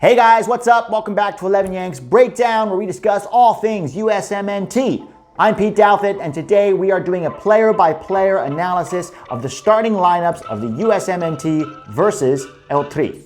Hey guys, what's up? Welcome back to 11 Yanks Breakdown, where we discuss all things USMNT. I'm Pete Douthit, and today we are doing a player-by-player analysis of the starting lineups of the USMNT versus El Tri.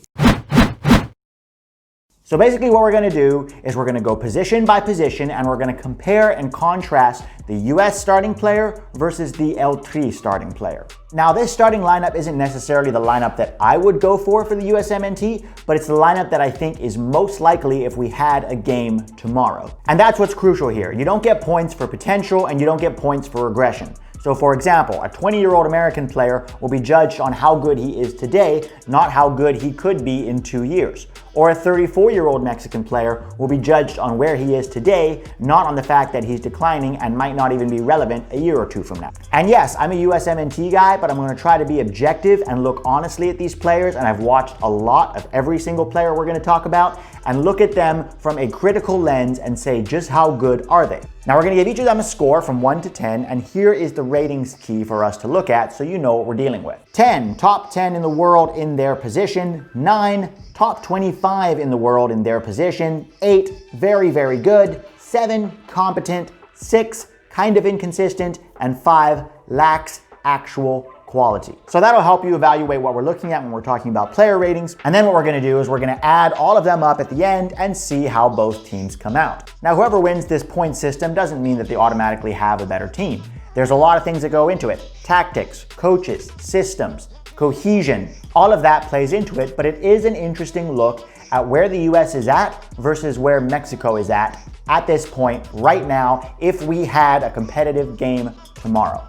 So basically what we're going to do is we're going to go position by position and we're going to compare and contrast the US starting player versus the El Tri starting player. Now this starting lineup isn't necessarily the lineup that I would go for the USMNT, but it's the lineup that I think is most likely if we had a game tomorrow. And that's what's crucial here. You don't get points for potential and you don't get points for regression. So for example, a 20-year-old American player will be judged on how good he is today, not how good he could be in 2 years. Or a 34-year-old Mexican player will be judged on where he is today, not on the fact that he's declining and might not even be relevant a year or two from now. And yes, I'm a USMNT guy, but I'm going to try to be objective and look honestly at these players, and I've watched a lot of every single player we're going to talk about and look at them from a critical lens and say just how good are they. Now we're going to give each of them a score from 1 to 10, and here is the ratings key for us to look at so you know what we're dealing with. 10, top 10 in the world in their position. 9, top 25 in the world in their position. 8, very, very good. 7, competent. 6, kind of inconsistent. And 5, lacks actual quality. So that'll help you evaluate what we're looking at when we're talking about player ratings. And then what we're going to do is we're going to add all of them up at the end and see how both teams come out. Now, whoever wins this point system doesn't mean that they automatically have a better team. There's a lot of things that go into it. Tactics, coaches, systems, cohesion, all of that plays into it, but it is an interesting look at where the US is at versus where Mexico is at this point right now if we had a competitive game tomorrow.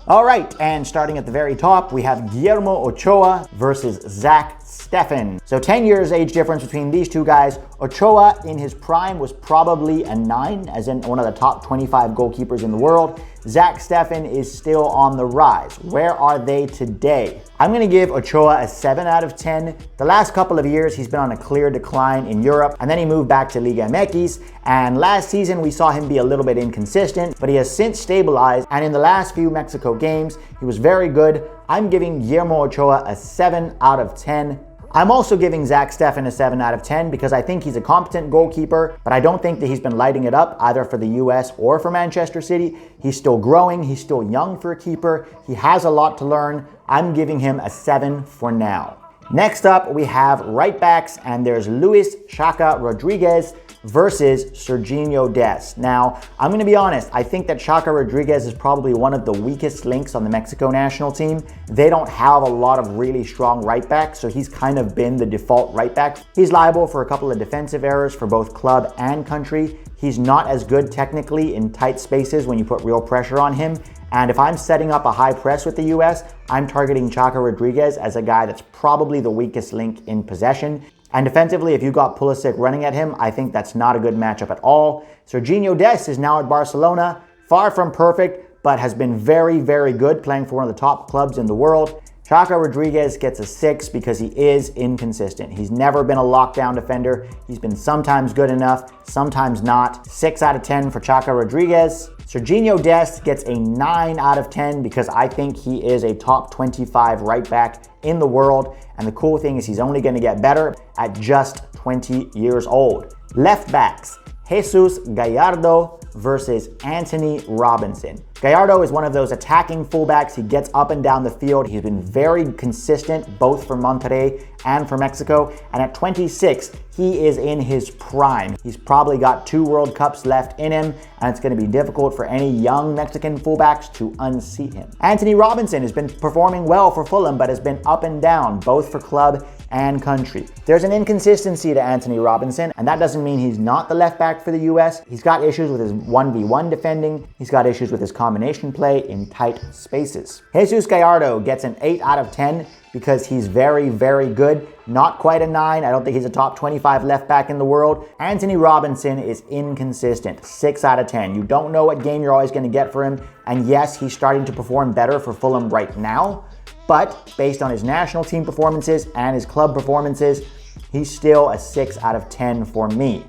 All right, and starting at the very top, we have Guillermo Ochoa versus Zack Steffen. So 10 years age difference between these two guys. Ochoa in his prime was probably a 9, as in one of the top 25 goalkeepers in the world. Zack Steffen is still on the rise. Where are they today? I'm going to give Ochoa a 7 out of 10. The last couple of years, he's been on a clear decline in Europe, and then he moved back to Liga MX, and last season we saw him be a little bit inconsistent, but he has since stabilized, and in the last few Mexico games, he was very good. I'm giving Guillermo Ochoa a 7 out of 10. I'm also giving Zack Steffen a 7 out of 10 because I think he's a competent goalkeeper, but I don't think that he's been lighting it up either for the US or for Manchester City. He's still growing, he's still young for a keeper, he has a lot to learn. I'm giving him a 7 for now. Next up, we have right backs, and there's Luis Chaka Rodriguez versus Sergino Dest. Now, I'm going to be honest, I think that Chaka Rodriguez is probably one of the weakest links on the Mexico national team. They don't have a lot of really strong right backs, so he's kind of been the default right back. He's liable for a couple of defensive errors for both club and country. He's not as good technically in tight spaces when you put real pressure on him. And if I'm setting up a high press with the US, I'm targeting Chaka Rodriguez as a guy that's probably the weakest link in possession. And defensively, if you got Pulisic running at him, I think that's not a good matchup at all. Sergino Dest is now at Barcelona, far from perfect, but has been very, very good, playing for one of the top clubs in the world. Chaka Rodriguez gets a 6 because he is inconsistent. He's never been a lockdown defender. He's been sometimes good enough, sometimes not. 6 out of 10 for Chaka Rodriguez. Sergino Dest gets a 9 out of 10 because I think he is a top 25 right back in the world. And the cool thing is he's only going to get better at just 20 years old. Left backs, Jesus Gallardo versus Antonee Robinson. Gallardo is one of those attacking fullbacks. He gets up and down the field. He's been very consistent both for Monterrey and for Mexico. And at 26, he is in his prime. He's probably got 2 World Cups left in him, and it's going to be difficult for any young Mexican fullbacks to unseat him. Antonee Robinson has been performing well for Fulham, but has been up and down both for club and country. There's an inconsistency to Antonee Robinson, and that doesn't mean he's not the left back for the US. He's got issues with his 1v1 defending. He's got issues with his combination play in tight spaces. Jesus Gallardo gets an 8 out of 10 because he's very, very good. Not quite a 9. I don't think he's a top 25 left back in the world. Antonee Robinson is inconsistent. 6 out of 10. You don't know what game you're always going to get for him. And yes, he's starting to perform better for Fulham right now. But based on his national team performances and his club performances, he's still a 6 out of 10 for me.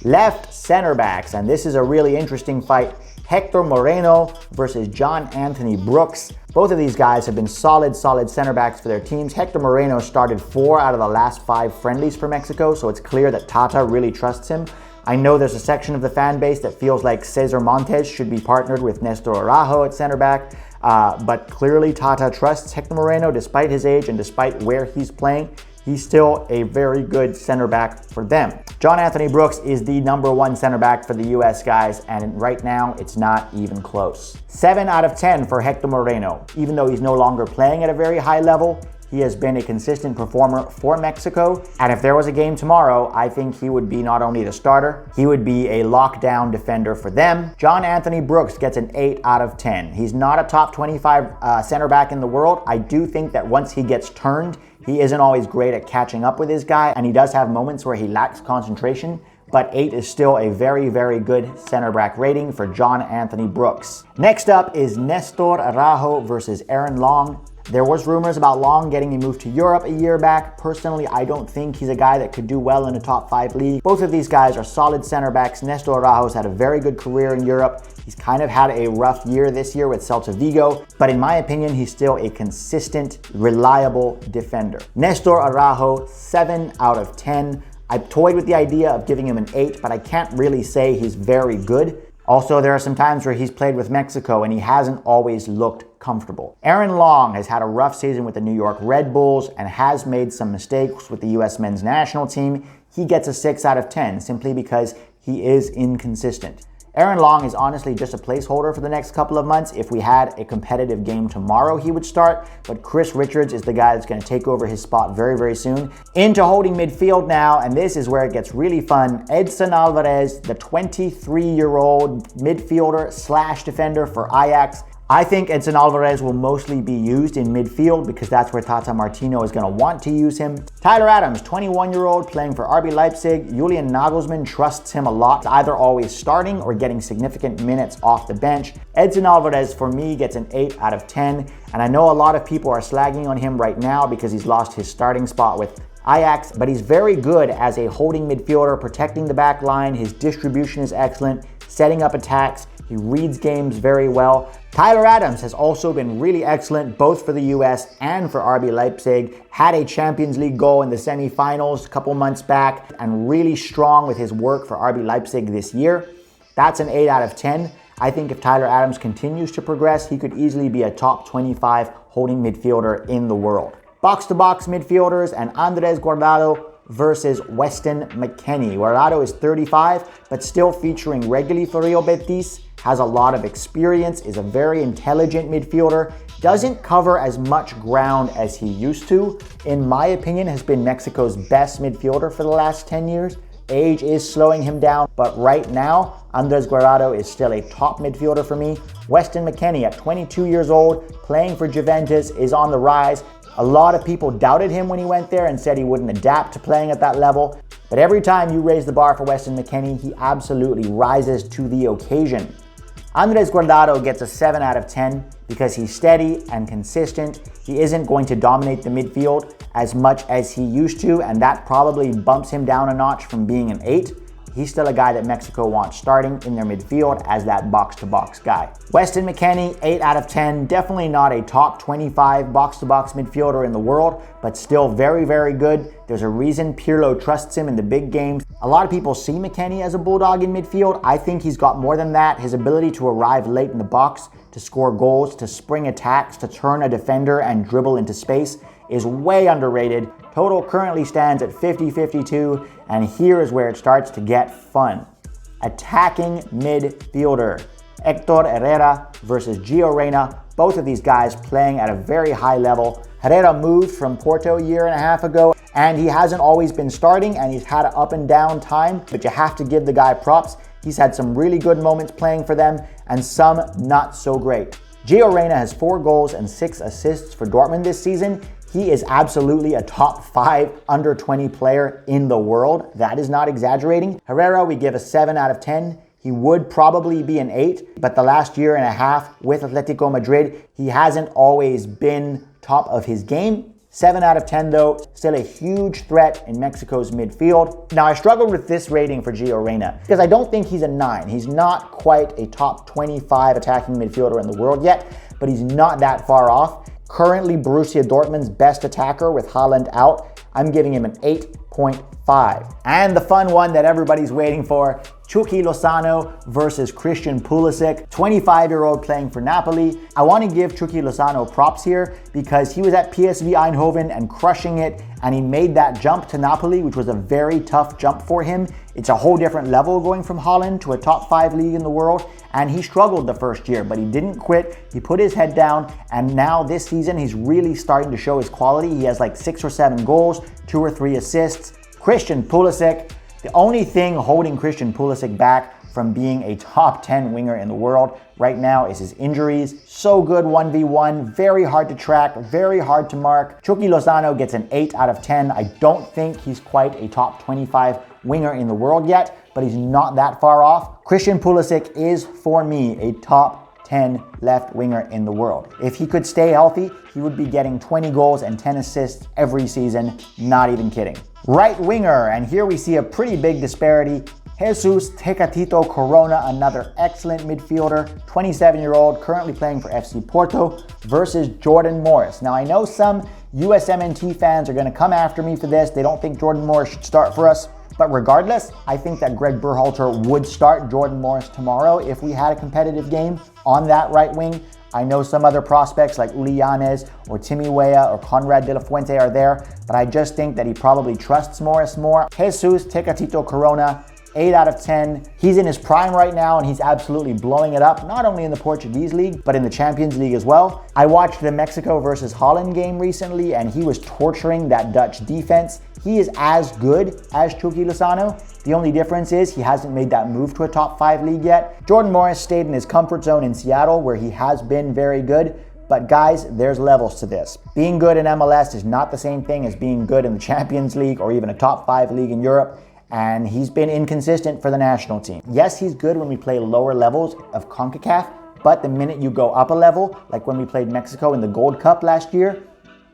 Left center backs, and this is a really interesting fight. Hector Moreno versus John Anthony Brooks. Both of these guys have been solid center backs for their teams. Hector Moreno started 4 out of the last 5 friendlies for Mexico, so it's clear that Tata really trusts him. I know there's a section of the fan base that feels like Cesar Montes should be partnered with Nestor Araujo at center back, but clearly Tata trusts Hector Moreno despite his age and despite where he's playing. He's still a very good center back for them. John Anthony Brooks is the #1 center back for the US guys, and right now it's not even close. 7 out of 10 for Hector Moreno. Even though he's no longer playing at a very high level, he has been a consistent performer for Mexico, and if there was a game tomorrow, I think he would be not only the starter, he would be a lockdown defender for them. John Anthony Brooks gets an 8 out of 10. He's not a top 25 center back in the world. I do think that once he gets turned, he isn't always great at catching up with his guy, and he does have moments where he lacks concentration, but 8 is still a very good center back rating for John Anthony Brooks. Next up is Nestor Araujo versus Aaron Long. There was rumors about Long getting a move to Europe a year back. Personally, I don't think he's a guy that could do well in a top 5 league. Both of these guys are solid center backs. Nestor Araujo's had a very good career in Europe. He's kind of had a rough year this year with Celta Vigo, but in my opinion, he's still a consistent, reliable defender. Nestor Araujo, 7 out of 10. I toyed with the idea of giving him an 8, but I can't really say he's very good. Also, there are some times where he's played with Mexico and he hasn't always looked comfortable. Aaron Long has had a rough season with the New York Red Bulls and has made some mistakes with the US men's national team. He gets a 6 out of 10 simply because he is inconsistent. Aaron Long is honestly just a placeholder for the next couple of months. If we had a competitive game tomorrow, he would start, but Chris Richards is the guy that's going to take over his spot very soon. Into holding midfield now, and this is where it gets really fun. Edson Alvarez, the 23-year-old midfielder slash defender for Ajax. I think Edson Alvarez will mostly be used in midfield because that's where Tata Martino is going to want to use him. Tyler Adams, 21-year-old playing for RB Leipzig. Julian Nagelsmann trusts him a lot, either always starting or getting significant minutes off the bench. Edson Alvarez, for me, gets an 8 out of 10. And I know a lot of people are slagging on him right now because he's lost his starting spot with Ajax, but he's very good as a holding midfielder, protecting the back line. His distribution is excellent, setting up attacks. He reads games very well. Tyler Adams has also been really excellent both for the US and for RB Leipzig. Had a Champions League goal in the semifinals a couple months back and really strong with his work for RB Leipzig this year. That's an 8 out of 10. I think if Tyler Adams continues to progress, he could easily be a top 25 holding midfielder in the world. Box-to-box midfielders and Andres Guardado versus Weston McKennie. Guardado is 35, but still featuring regularly for Real Betis, has a lot of experience, is a very intelligent midfielder, doesn't cover as much ground as he used to. In my opinion, has been Mexico's best midfielder for the last 10 years. Age is slowing him down, but right now, Andres Guardado is still a top midfielder for me. Weston McKennie, at 22 years old, playing for Juventus, is on the rise. A lot of people doubted him when he went there and said he wouldn't adapt to playing at that level. But every time you raise the bar for Weston McKennie, he absolutely rises to the occasion. Andres Guardado gets a 7 out of 10 because he's steady and consistent. He isn't going to dominate the midfield as much as he used to, and that probably bumps him down a notch from being an 8. He's still a guy that Mexico wants starting in their midfield as that box-to-box guy. Weston McKennie, 8 out of 10. Definitely not a top 25 box-to-box midfielder in the world, but still very good. There's a reason Pirlo trusts him in the big games. A lot of people see McKennie as a bulldog in midfield. I think he's got more than that. His ability to arrive late in the box, to score goals, to spring attacks, to turn a defender and dribble into space is way underrated. Total currently stands at 50-52, and here is where it starts to get fun. Attacking midfielder. Hector Herrera versus Reyna. Both of these guys playing at a very high level. Herrera moved from Porto a year and a half ago, and he hasn't always been starting, and he's had an up and down time, but you have to give the guy props. He's had some really good moments playing for them, and some not so great. Reyna has 4 goals and 6 assists for Dortmund this season. He is absolutely a top 5 under 20 player in the world. That is not exaggerating. Herrera, we give a 7 out of 10. He would probably be an 8, but the last year and a half with Atletico Madrid, he hasn't always been top of his game. 7 out of 10 though, still a huge threat in Mexico's midfield. Now I struggled with this rating for Gio Reyna because I don't think he's a 9. He's not quite a top 25 attacking midfielder in the world yet, but he's not that far off. Currently Borussia Dortmund's best attacker with Haaland out. I'm giving him an 8.5. And the fun one that everybody's waiting for, Chucky Lozano versus Christian Pulisic, 25-year-old playing for Napoli. I want to give Chucky Lozano props here because he was at PSV Eindhoven and crushing it, and he made that jump to Napoli, which was a very tough jump for him. It's a whole different level going from Holland to a top 5 league in the world, and he struggled the first year, but he didn't quit. He put his head down, and now this season he's really starting to show his quality. He has like 6 or 7 goals, 2 or 3 assists. Christian Pulisic, the only thing holding Christian Pulisic back from being a top 10 winger in the world right now is his injuries. So good 1v1, very hard to track, very hard to mark. Chucky Lozano gets an 8 out of 10. I don't think he's quite a top 25 winger in the world yet, but he's not that far off. Christian Pulisic is, for me, a top 10 left winger in the world. If he could stay healthy, he would be getting 20 goals and 10 assists every season, not even kidding. Right winger, and here we see a pretty big disparity. Jesus Tecatito Corona, another excellent midfielder, 27-year-old, currently playing for FC Porto, versus Jordan Morris. Now I know some USMNT fans are going to come after me for this. They don't think Jordan Morris should start for us. But regardless, I think that Gregg Berhalter would start Jordan Morris tomorrow if we had a competitive game on that right wing. I know some other prospects like Jimenez or Timmy Weah or Conrad de la Fuente are there, but I just think that he probably trusts Morris more. Jesus Tecatito Corona, 8 out of 10. He's in his prime right now and he's absolutely blowing it up, not only in the Portuguese league, but in the Champions League as well. I watched the Mexico versus Holland game recently and he was torturing that Dutch defense. He is as good as Chucky Lozano. The only difference is he hasn't made that move to a top 5 league yet. Jordan Morris stayed in his comfort zone in Seattle where he has been very good. But guys, there's levels to this. Being good in MLS is not the same thing as being good in the Champions League or even a top 5 league in Europe. And he's been inconsistent for the national team. Yes, he's good when we play lower levels of CONCACAF, but the minute you go up a level, like when we played Mexico in the Gold Cup last year,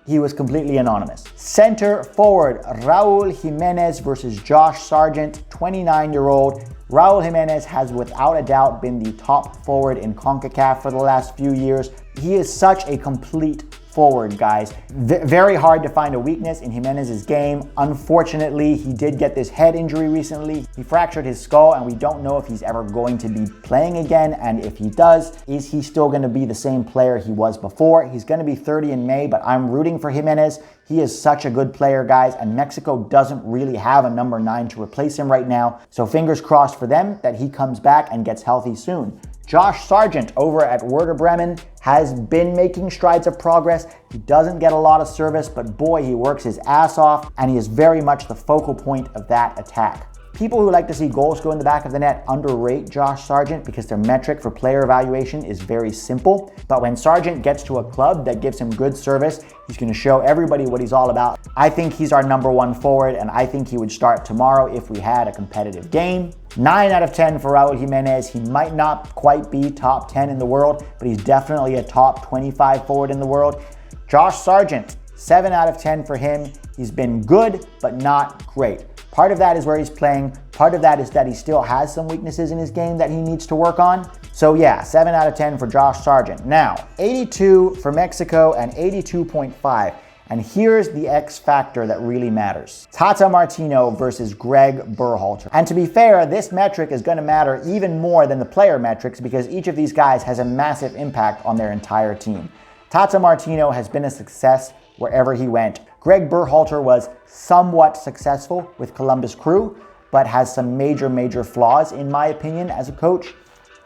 he was completely anonymous. Center forward, Raul Jimenez versus Josh Sargent, 29-year-old. Raul Jimenez has without a doubt been the top forward in CONCACAF for the last few years. He is such a complete forward, guys. Very hard to find a weakness in Jimenez's game. Unfortunately, he did get this head injury recently. He fractured his skull and we don't know if he's ever going to be playing again. And if he does, is he still going to be the same player he was before? He's going to be 30 in May, but I'm rooting for Jimenez. He is such a good player, guys, and Mexico doesn't really have a number 9 to replace him right now. So fingers crossed for them that he comes back and gets healthy soon. Josh Sargent over at Werder Bremen has been making strides of progress. He doesn't get a lot of service, but boy, he works his ass off, and he is very much the focal point of that attack. People who like to see goals go in the back of the net underrate Josh Sargent because their metric for player evaluation is very simple. But when Sargent gets to a club that gives him good service, he's going to show everybody what he's all about. I think he's our number 1 forward, and I think he would start tomorrow if we had a competitive game. 9 out of 10 for Raul Jimenez. He might not quite be top 10 in the world, but he's definitely a top 25 forward in the world. Josh Sargent, 7 out of 10 for him. He's been good, but not great. Part of that is where he's playing. Part of that is that he still has some weaknesses in his game that he needs to work on. So yeah, 7 out of 10 for Josh Sargent. Now, 82 for Mexico and 82.5. And here's the X factor that really matters. Tata Martino versus Gregg Berhalter. And to be fair, this metric is going to matter even more than the player metrics because each of these guys has a massive impact on their entire team. Tata Martino has been a success wherever he went. Gregg Berhalter was somewhat successful with Columbus Crew, but has some major flaws in my opinion as a coach.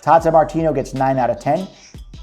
Tata Martino gets 9 out of 10.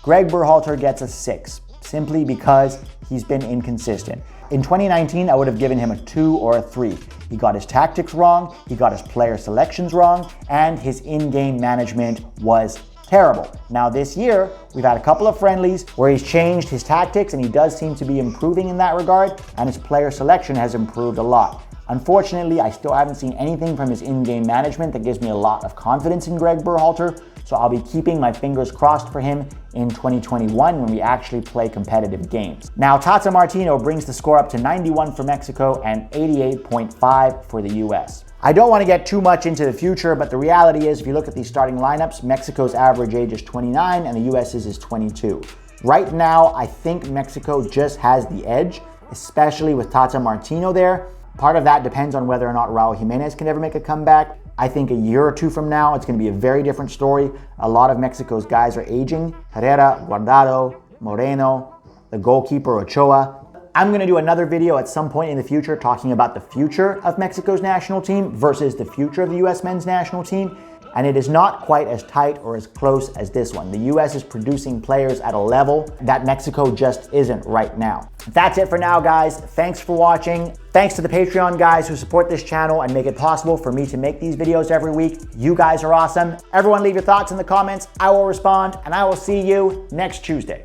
Gregg Berhalter gets a 6, simply because he's been inconsistent. In 2019, I would have given him a 2 or a 3. He got his tactics wrong, he got his player selections wrong, and his in-game management was terrible. Now this year, we've had a couple of friendlies where he's changed his tactics and he does seem to be improving in that regard, and his player selection has improved a lot. Unfortunately, I still haven't seen anything from his in-game management that gives me a lot of confidence in Gregg Berhalter, so I'll be keeping my fingers crossed for him in 2021 when we actually play competitive games. Now, Tata Martino brings the score up to 91 for Mexico and 88.5 for the US. I don't want to get too much into the future, but the reality is, if you look at these starting lineups, Mexico's average age is 29 and the US's is 22. Right now, I think Mexico just has the edge, especially with Tata Martino there. Part of that depends on whether or not Raul Jimenez can ever make a comeback. I think a year or two from now, it's going to be a very different story. A lot of Mexico's guys are aging. Herrera, Guardado, Moreno, the goalkeeper Ochoa. I'm going to do another video at some point in the future talking about the future of Mexico's national team versus the future of the US men's national team. And it is not quite as tight or as close as this one. The US is producing players at a level that Mexico just isn't right now. That's it for now, guys. Thanks for watching. Thanks to the Patreon guys who support this channel and make it possible for me to make these videos every week. You guys are awesome. Everyone leave your thoughts in the comments. I will respond, and I will see you next Tuesday.